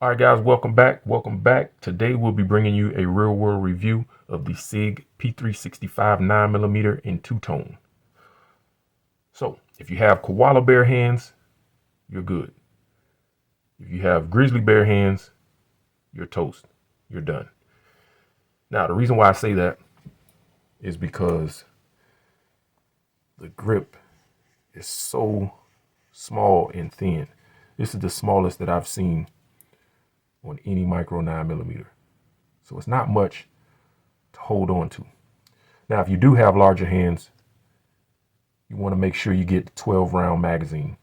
All right, guys, welcome back. Welcome back. Today we'll be bringing you a real world review of the SIG P365 9mm in two-tone. So if you have koala bear hands, you're good. If you have grizzly bear hands, you're toast. You're done. Now, the reason why I say that is because the grip is so small and thin. This is the smallest that I've seen on any micro 9mm. So it's not much to hold on to. Now, if you do have larger hands, you want to make sure you get the 12 round magazine,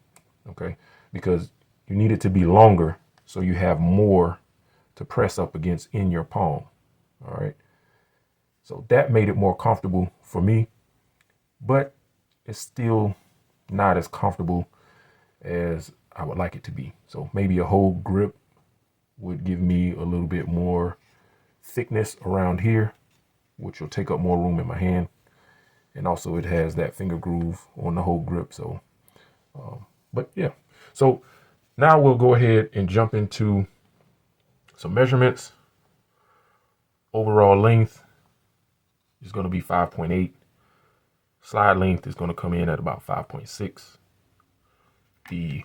okay? Because you need it to be longer so you have more to press up against in your palm, all right? So that made it more comfortable for me, but it's still not as comfortable as I would like it to be. So maybe a whole grip would give me a little bit more thickness around here, which will take up more room in my hand. And also it has that finger groove on the whole grip. So, but yeah. So now we'll go ahead and jump into some measurements. Overall length is going to be 5.8. Slide length is going to come in at about 5.6. The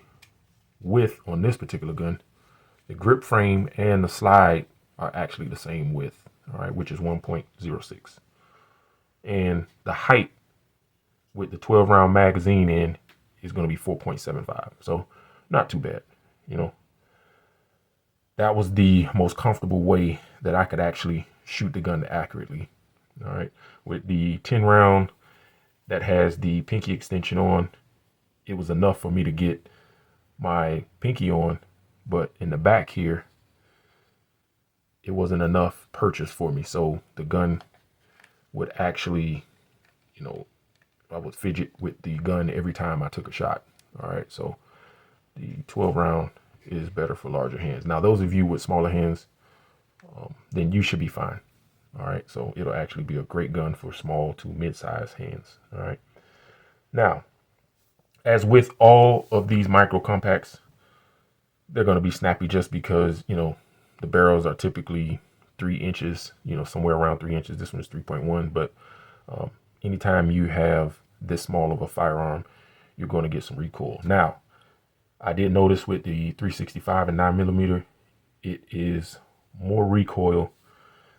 width on this particular gun, the grip frame and the slide are actually the same width, all right, which is 1.06. And the height with the 12 round magazine in is going to be 4.75. So not too bad, you know. That was the most comfortable way that I could actually shoot the gun accurately, all right. With the 10 round that has the pinky extension on, it was enough for me to get my pinky on, but in the back here, it wasn't enough purchase for me. So the gun would actually, you know, I would fidget with the gun every time I took a shot. All right. So the 12 round is better for larger hands. Now, those of you with smaller hands, then you should be fine. All right. So it'll actually be a great gun for small to mid-sized hands. All right. Now, as with all of these micro compacts, they're going to be snappy just because, you know, the barrels are typically 3 inches, you know, somewhere around 3 inches. This one is 3.1. But anytime you have this small of a firearm, you're going to get some recoil. Now, I did notice with the 365 and 9mm, it is more recoil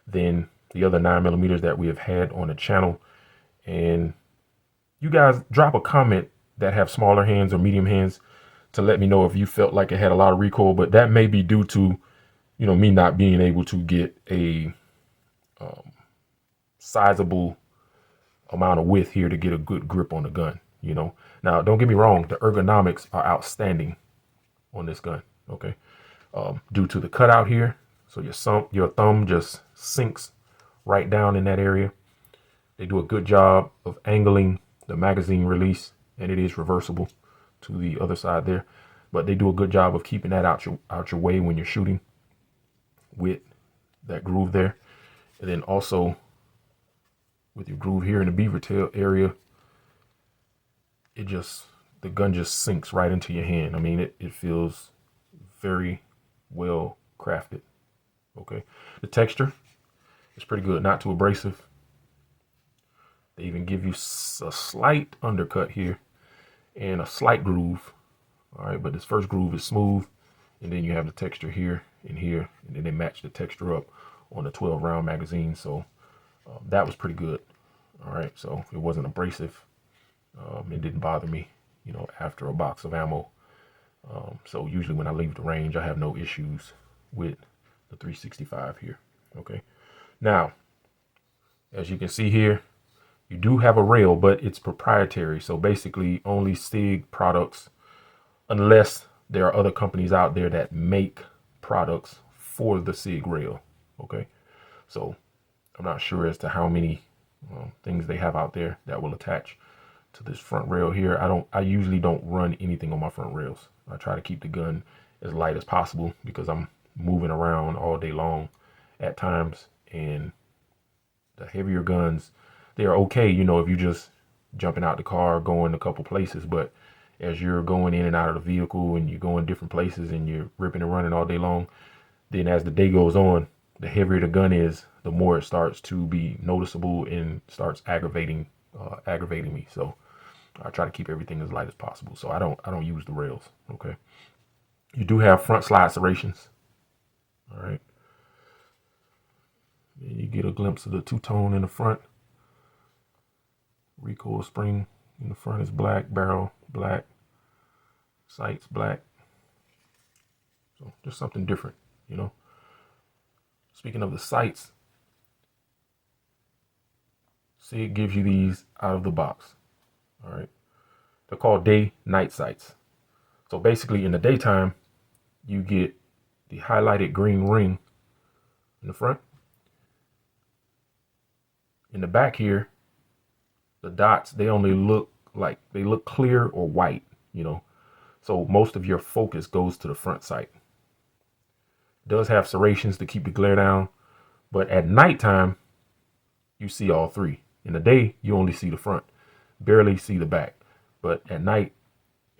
than the other 9mm that we have had on the channel. And you guys drop a comment that have smaller hands or medium hands to let me know if you felt like it had a lot of recoil, but that may be due to, you know, me not being able to get a sizable amount of width here to get a good grip on the gun, you know. Now, don't get me wrong, the ergonomics are outstanding on this gun, okay? Due to the cutout here, so your thumb just sinks right down in that area. They do a good job of angling the magazine release, and it is reversible to the other side there, but they do a good job of keeping that out your way when you're shooting with that groove there. And then also with your groove here in the beaver tail area, the gun just sinks right into your hand. I mean, it feels very well crafted. Okay, the texture is pretty good, not too abrasive. They even give you a slight undercut here and a slight groove. All right, but this first groove is smooth, and then you have the texture here and here, and then they match the texture up on the 12 round magazine. So that was pretty good. All right, so it wasn't abrasive. It didn't bother me, you know, after a box of ammo. So usually when I leave the range, I have no issues with the 365 here. Okay, now as you can see here, you do have a rail, but it's proprietary. So basically only SIG products, unless there are other companies out there that make products for the SIG rail. Okay, so I'm not sure as to how many things they have out there that will attach to this front rail here. I usually don't run anything on my front rails. I try to keep the gun as light as possible because I'm moving around all day long at times, and the heavier guns, they're okay, you know, if you're just jumping out the car, going a couple places, but as you're going in and out of the vehicle and you're going different places and you're ripping and running all day long, Then as the day goes on, the heavier the gun is, the more it starts to be noticeable and starts aggravating me. So I try to keep everything as light as possible. So I don't use the rails. Okay. You do have front slide serrations. All right. And you get a glimpse of the two-tone in the front. Recoil spring in the front is black, barrel black, sights black. So just something different, you know. Speaking of the sights, see, it gives you these out of the box. All right. They're called day-night sights. So basically in the daytime, you get the highlighted green ring in the front. In the back here, the dots, they only look clear or white, you know. So most of your focus goes to the front sight. It does have serrations to keep the glare down, but at nighttime, you see all three. In the day, you only see the front, barely see the back. But at night,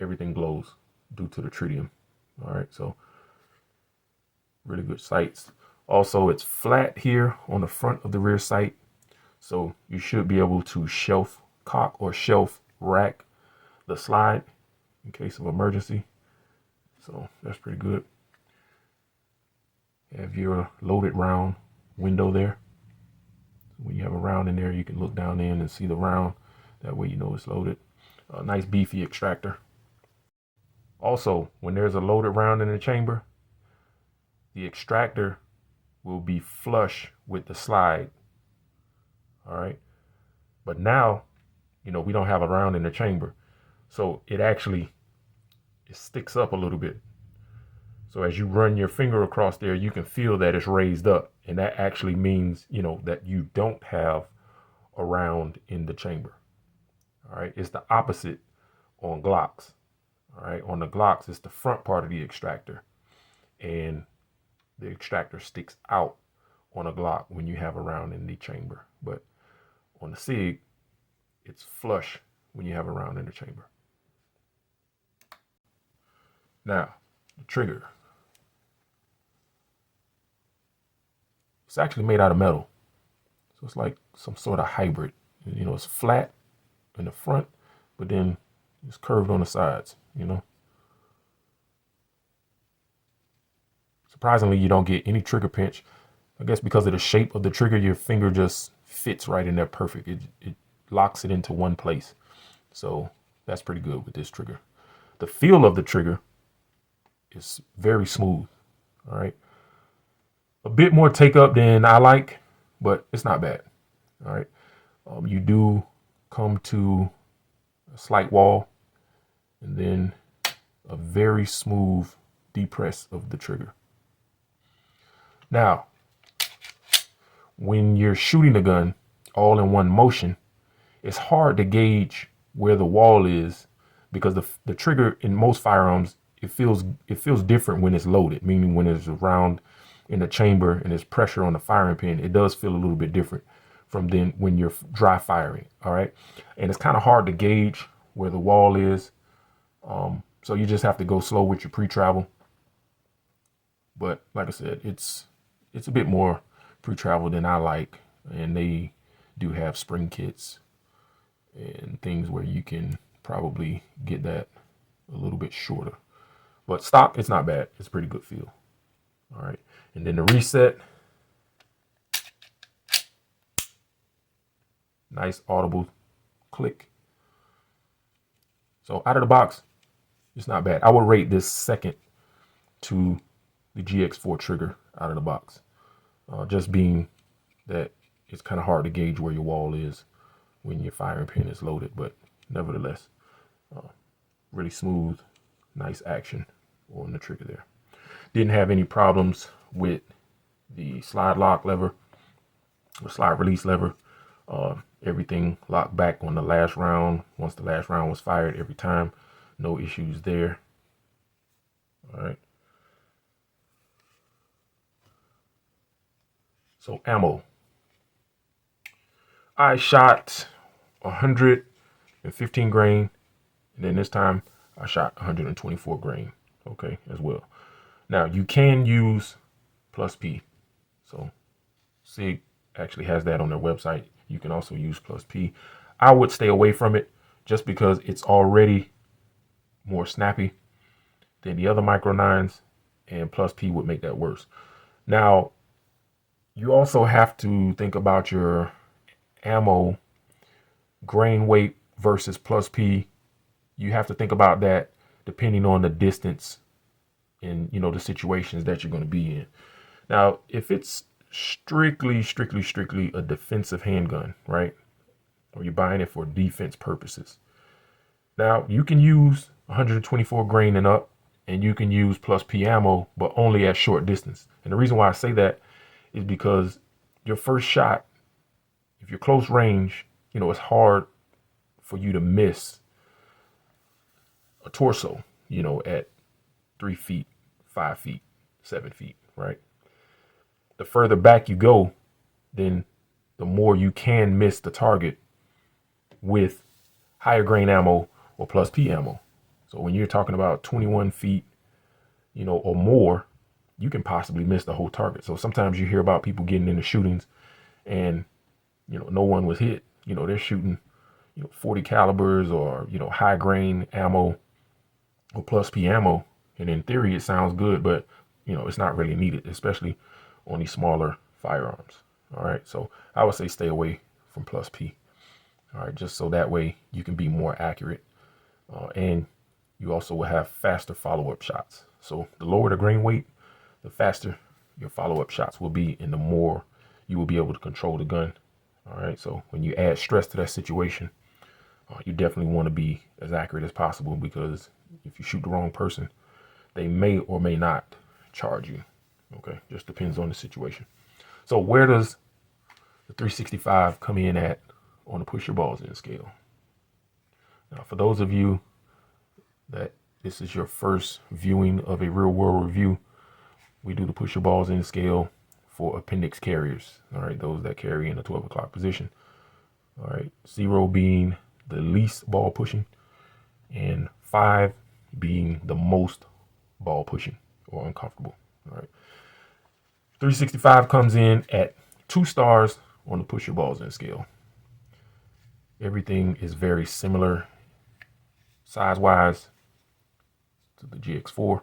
everything glows due to the tritium. All right, so really good sights. Also, it's flat here on the front of the rear sight. So you should be able to shelf cock or shelf rack the slide in case of emergency. So that's pretty good. Have your loaded round window there. When you have a round in there, you can look down in and see the round. That way you know it's loaded. A nice beefy extractor. Also, when there's a loaded round in the chamber, the extractor will be flush with the slide. All right. But now, you know, we don't have a round in the chamber. So it sticks up a little bit. So as you run your finger across there, you can feel that it's raised up. And that actually means, you know, that you don't have a round in the chamber. All right. It's the opposite on Glocks. All right. On the Glocks, it's the front part of the extractor. And the extractor sticks out on a Glock when you have a round in the chamber. But on the SIG, it's flush when you have a round in the chamber. Now, the trigger. It's actually made out of metal. So it's like some sort of hybrid. You know, it's flat in the front, but then it's curved on the sides, you know. Surprisingly, you don't get any trigger pinch. I guess because of the shape of the trigger, your finger just fits right in there perfect. It locks it into one place. So that's pretty good with this trigger. The feel of the trigger is very smooth. All right. A bit more take up than I like, but it's not bad. All right. You do come to a slight wall and then a very smooth depress of the trigger. Now, when you're shooting the gun all in one motion, it's hard to gauge where the wall is because the trigger in most firearms, it feels different when it's loaded, meaning when there's a round in the chamber and there's pressure on the firing pin, it does feel a little bit different from then when you're dry firing. All right. And it's kind of hard to gauge where the wall is. So you just have to go slow with your pre-travel. But like I said, it's a bit more pre-travel than I like. And they do have spring kits and things where you can probably get that a little bit shorter. But stock, it's not bad. It's a pretty good feel. All right. And then the reset. Nice audible click. So out of the box, it's not bad. I would rate this second to the GX4 trigger out of the box. Just being that it's kind of hard to gauge where your wall is when your firing pin is loaded. But nevertheless, really smooth, nice action on the trigger there. Didn't have any problems with the slide lock lever or slide release lever. Everything locked back on the last round. Once the last round was fired every time, no issues there. All right. So ammo. I shot 115 grain, and then this time I shot 124 grain. Okay, as well. Now you can use plus P. So SIG actually has that on their website. You can also use plus P. I would stay away from it just because it's already more snappy than the other micro 9s, and plus P would make that worse. Now, you also have to think about your ammo grain weight versus plus P. You have to think about that depending on the distance and, you know, the situations that you're going to be in. Now, if it's strictly a defensive handgun, right? Or you're buying it for defense purposes. Now, you can use 124 grain and up, and you can use plus P ammo, but only at short distance. And the reason why I say that is because your first shot, if you're close range, you know, it's hard for you to miss a torso, you know, at 3 feet, 5 feet, 7 feet, right? The further back you go, then the more you can miss the target with higher grain ammo or plus P ammo. So when you're talking about 21 feet, you know, or more, you can possibly miss the whole target. So sometimes you hear about people getting into shootings and, you know, no one was hit. You know, they're shooting, you know, 40 calibers or, you know, high grain ammo or plus P ammo. And in theory, it sounds good, but, you know, it's not really needed, especially on these smaller firearms. All right. So I would say stay away from plus P. All right. Just so that way you can be more accurate. And you also will have faster follow-up shots. So the lower the grain weight, the faster your follow-up shots will be, and the more you will be able to control the gun. All right. So when you add stress to that situation, you definitely want to be as accurate as possible, because if you shoot the wrong person, they may or may not charge you. Okay. Just depends on the situation. So where does the 365 come in at on the push your balls in scale? Now, for those of you that this is your first viewing of a real world review, we do the push your balls in scale for appendix carriers. All right. Those that carry in the 12 o'clock position. All right. 0 being the least ball pushing and 5 being the most ball pushing or uncomfortable. All right. 365 comes in at 2 stars on the push your balls in scale. Everything is very similar size wise to the GX4.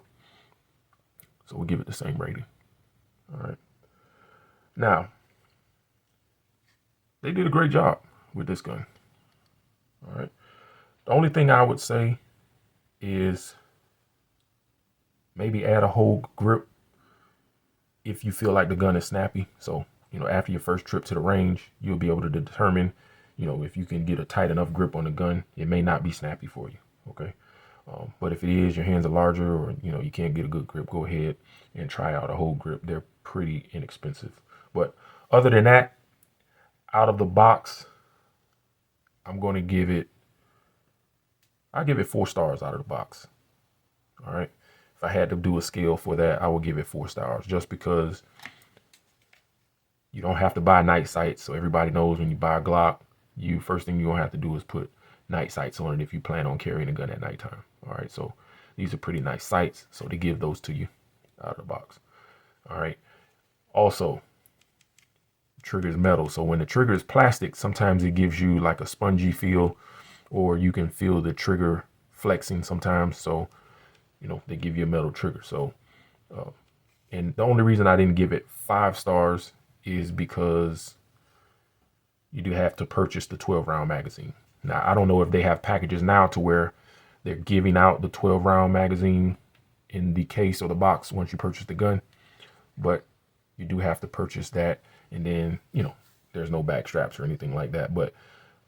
So we'll give it the same rating. All right. Now, they did a great job with this gun. All right. The only thing I would say is maybe add a whole grip if you feel like the gun is snappy. So, you know, after your first trip to the range, you'll be able to determine, you know, if you can get a tight enough grip on the gun. It may not be snappy for you. Okay. But if it is, your hands are larger, or, you know, you can't get a good grip, go ahead and try out a whole grip. They're pretty inexpensive. But other than that, out of the box, I'm going to give it, I'll give it 4 stars out of the box. All right. If I had to do a scale for that, I would give it 4 stars, just because you don't have to buy night sights. So everybody knows when you buy a Glock, first thing you're going to have to do is put night sights on it if you plan on carrying a gun at nighttime. All right. So these are pretty nice sights. So they give those to you out of the box. All right. Also, trigger is metal. So when the trigger is plastic, sometimes it gives you like a spongy feel, or you can feel the trigger flexing sometimes. So, you know, they give you a metal trigger. So, and the only reason I didn't give it 5 stars is because you do have to purchase the 12-round magazine. Now, I don't know if they have packages now to where they're giving out the 12-round magazine in the case or the box once you purchase the gun, but you do have to purchase that. And then, you know, there's no back straps or anything like that. But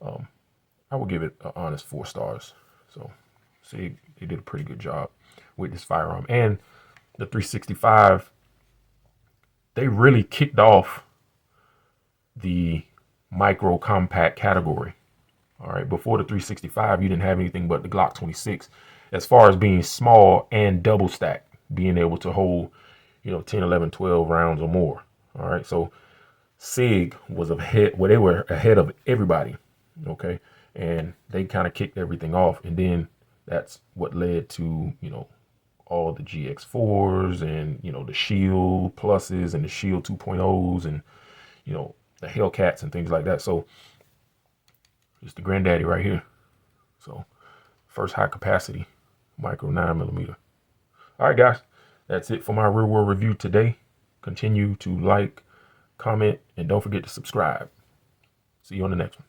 I will give it an honest 4 stars. So, see, they did a pretty good job with this firearm. And the 365, they really kicked off the micro compact category. All right. Before the 365, you didn't have anything but the Glock 26 as far as being small and double stacked, being able to hold, you know, 10, 11, 12 rounds or more. All right. So SIG was ahead. Well, they were ahead of everybody. Okay. And they kind of kicked everything off. And then that's what led to, you know, all the GX4s and, you know, the Shield Pluses and the Shield 2.0s and, you know, the Hellcats and things like that. So it's the granddaddy right here. So first high capacity micro 9mm. All right, guys, that's it for my real world review today. Continue to like, comment, and don't forget to subscribe. See you on the next one.